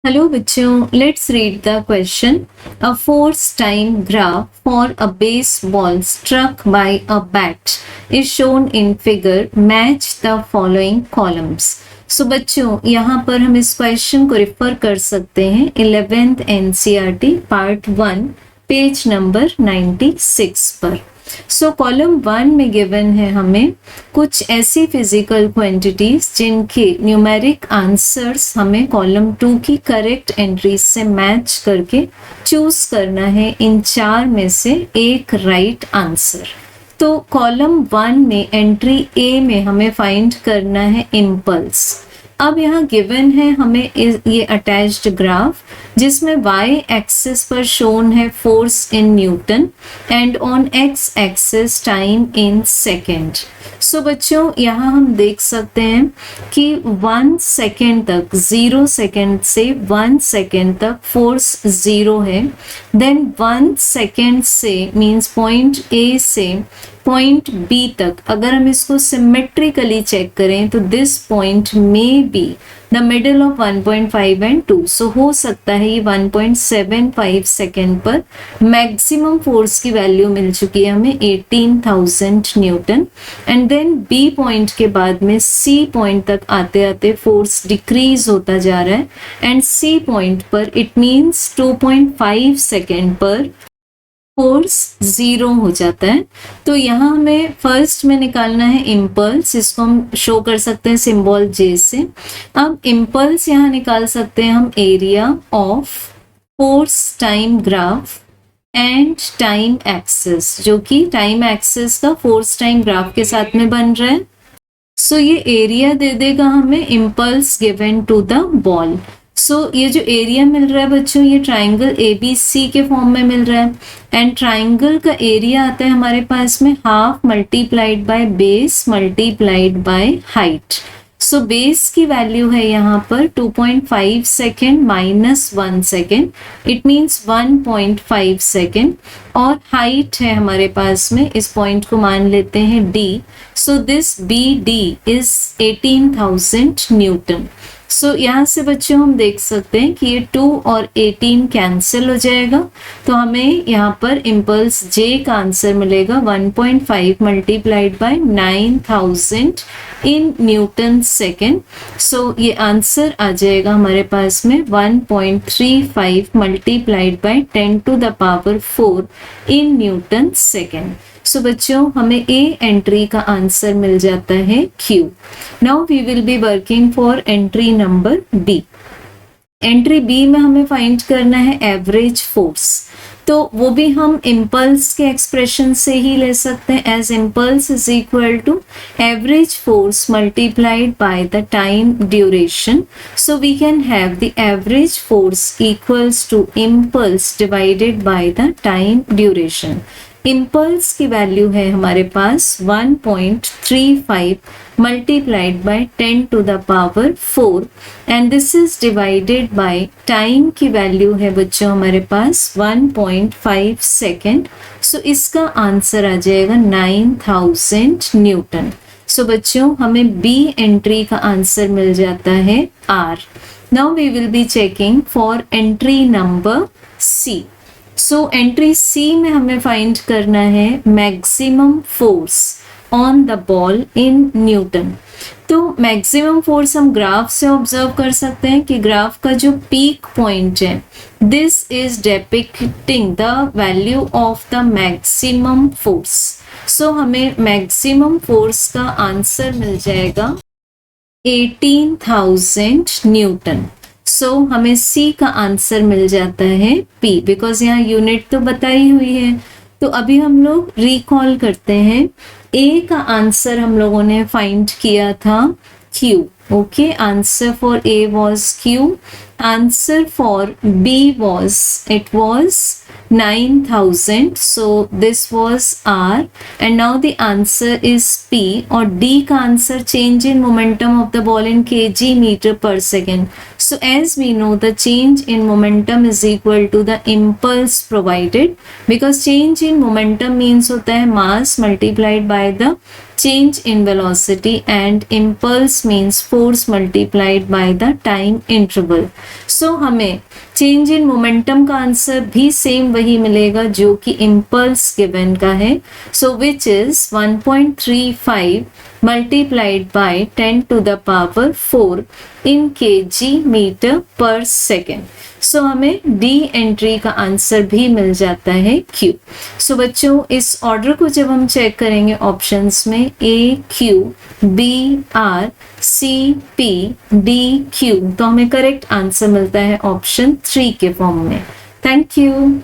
Hello बच्चों, let's read the question. A force time graph for a baseball struck by a bat is shown in figure. Match the following columns. So बच्चों, यहाँ पर हम इस question को refer कर सकते हैं 11th NCERT part 1 page number 96 पर. सो कॉलम 1 में गिवन है हमें कुछ ऐसी फिजिकल क्वांटिटीज जिनके न्यूमेरिक आंसर्स हमें कॉलम 2 की करेक्ट एंट्रीज से मैच करके चूज करना है. इन चार में से एक राइट आंसर. तो कॉलम 1 में एंट्री ए में हमें फाइंड करना है इम्पल्स. अब यहाँ गिवन है हमें ये अटैच्ड ग्राफ जिसमें y एक्सिस पर शोन है force in newton and on x axis time in second. So बच्चों, यहाँ हम देख सकते हैं कि 1 सेकेंड तक 0 सेकेंड से 1 सेकेंड तक फोर्स 0 है. देन 1 सेकेंड से मीन्स पॉइंट A से पॉइंट B तक अगर हम इसको सिमेट्रिकली चेक करें तो दिस पॉइंट में be the middle of 1.5 and 2. So हो सकता है ये 1.75 सेकेंड पर मैक्सिमम फोर्स की वैल्यू मिल चुकी है हमें 18,000 newton. And then B point के बाद में C पॉइंट तक आते आते फोर्स डिक्रीज होता जा रहा है एंड C पॉइंट पर इट मीन्स 2.5 सेकेंड पर फोर्स 0 हो जाता है. तो यहाँ हमें फर्स्ट में निकालना है इम्पल्स. इसको हम शो कर सकते हैं सिंबल J से. अब इम्पल्स यहाँ निकाल सकते हैं हम area of force time graph and time axis, जो कि टाइम एक्सिस का फोर्स टाइम ग्राफ के साथ में बन रहा है. सो ये एरिया दे देगा हमें impulse given to the ball. So ये जो एरिया मिल रहा है बच्चों, ये ट्राइंगल ABC के फॉर्म में मिल रहा है एंड ट्राइंगल का एरिया आता है हमारे पास में half multiplied by base multiplied by height. So base की वैल्यू है यहाँ पर 2.5 second minus 1 second, it means 1.5 second. और हाइट है हमारे पास में, इस पॉइंट को मान लेते हैं D. So this BD is 18,000 newton. So यहाँ से बच्चों हम देख सकते हैं कि ये 2 और 18 कैंसिल हो जाएगा. तो हमें यहाँ पर इम्पल्स J का आंसर मिलेगा 1.5 multiplied by 9,000 in newton second. So ये आंसर आ जाएगा हमारे पास में 1.35 multiplied by 10 to the power 4 in newton second. So बच्चों, हमें A एंट्री का आंसर मिल जाता है Q. Now we will be working for entry number B. Entry B में हमें फाइंड करना है एवरेज फोर्स. तो वो भी हम इम्पल्स के एक्सप्रेशन से ही ले सकते हैं. As impulse is equal to average force multiplied by the time duration. So we can have the average force equals to impulse divided by the time duration. Impulse की वैल्यू है हमारे पास 1.35 multiplied by 10 to the power 4 and this is divided by time की value है बच्चों हमारे पास 1.5 second. सो इसका answer आ जाएगा 9,000 न्यूटन. सो बच्चों, हमें B एंट्री का आंसर मिल जाता है R. Now we will be checking for entry number C. So entry C में हमें फाइंड करना है maximum force on the ball in newton. तो मैक्सिमम फोर्स हम ग्राफ से ऑब्जर्व कर सकते हैं कि ग्राफ का जो पीक पॉइंट है this is depicting the value of the maximum force. So हमें मैक्सिमम फोर्स का आंसर मिल जाएगा 18,000 न्यूटन. सो हमें C का आंसर मिल जाता है P, बिकॉज यहाँ यूनिट तो बताई हुई है. तो अभी हम लोग रिकॉल करते हैं. A का आंसर हम लोगों ने फाइंड किया था Q. Okay, answer for A was Q. Answer for B was, it was 9,000. So this was R and now the answer is P. और D का answer change in momentum of the ball in kg meter per second. So as we know, the change in momentum is equal to the impulse provided, because change in momentum means होता है mass multiplied by the change in velocity and impulse means force multiplied by the time interval. So हमें change in momentum का answer भी same वही मिलेगा जो कि impulse given का है. So which is 1.35 multiplied by 10 to the power 4 in kg meter per second. सो हमें डी एंट्री का आंसर भी मिल जाता है क्यू. सो बच्चों, इस ऑर्डर को जब हम चेक करेंगे ऑप्शंस में A Q B R C P D Q, तो हमें करेक्ट आंसर मिलता है ऑप्शन 3 के फॉर्म में. Thank you.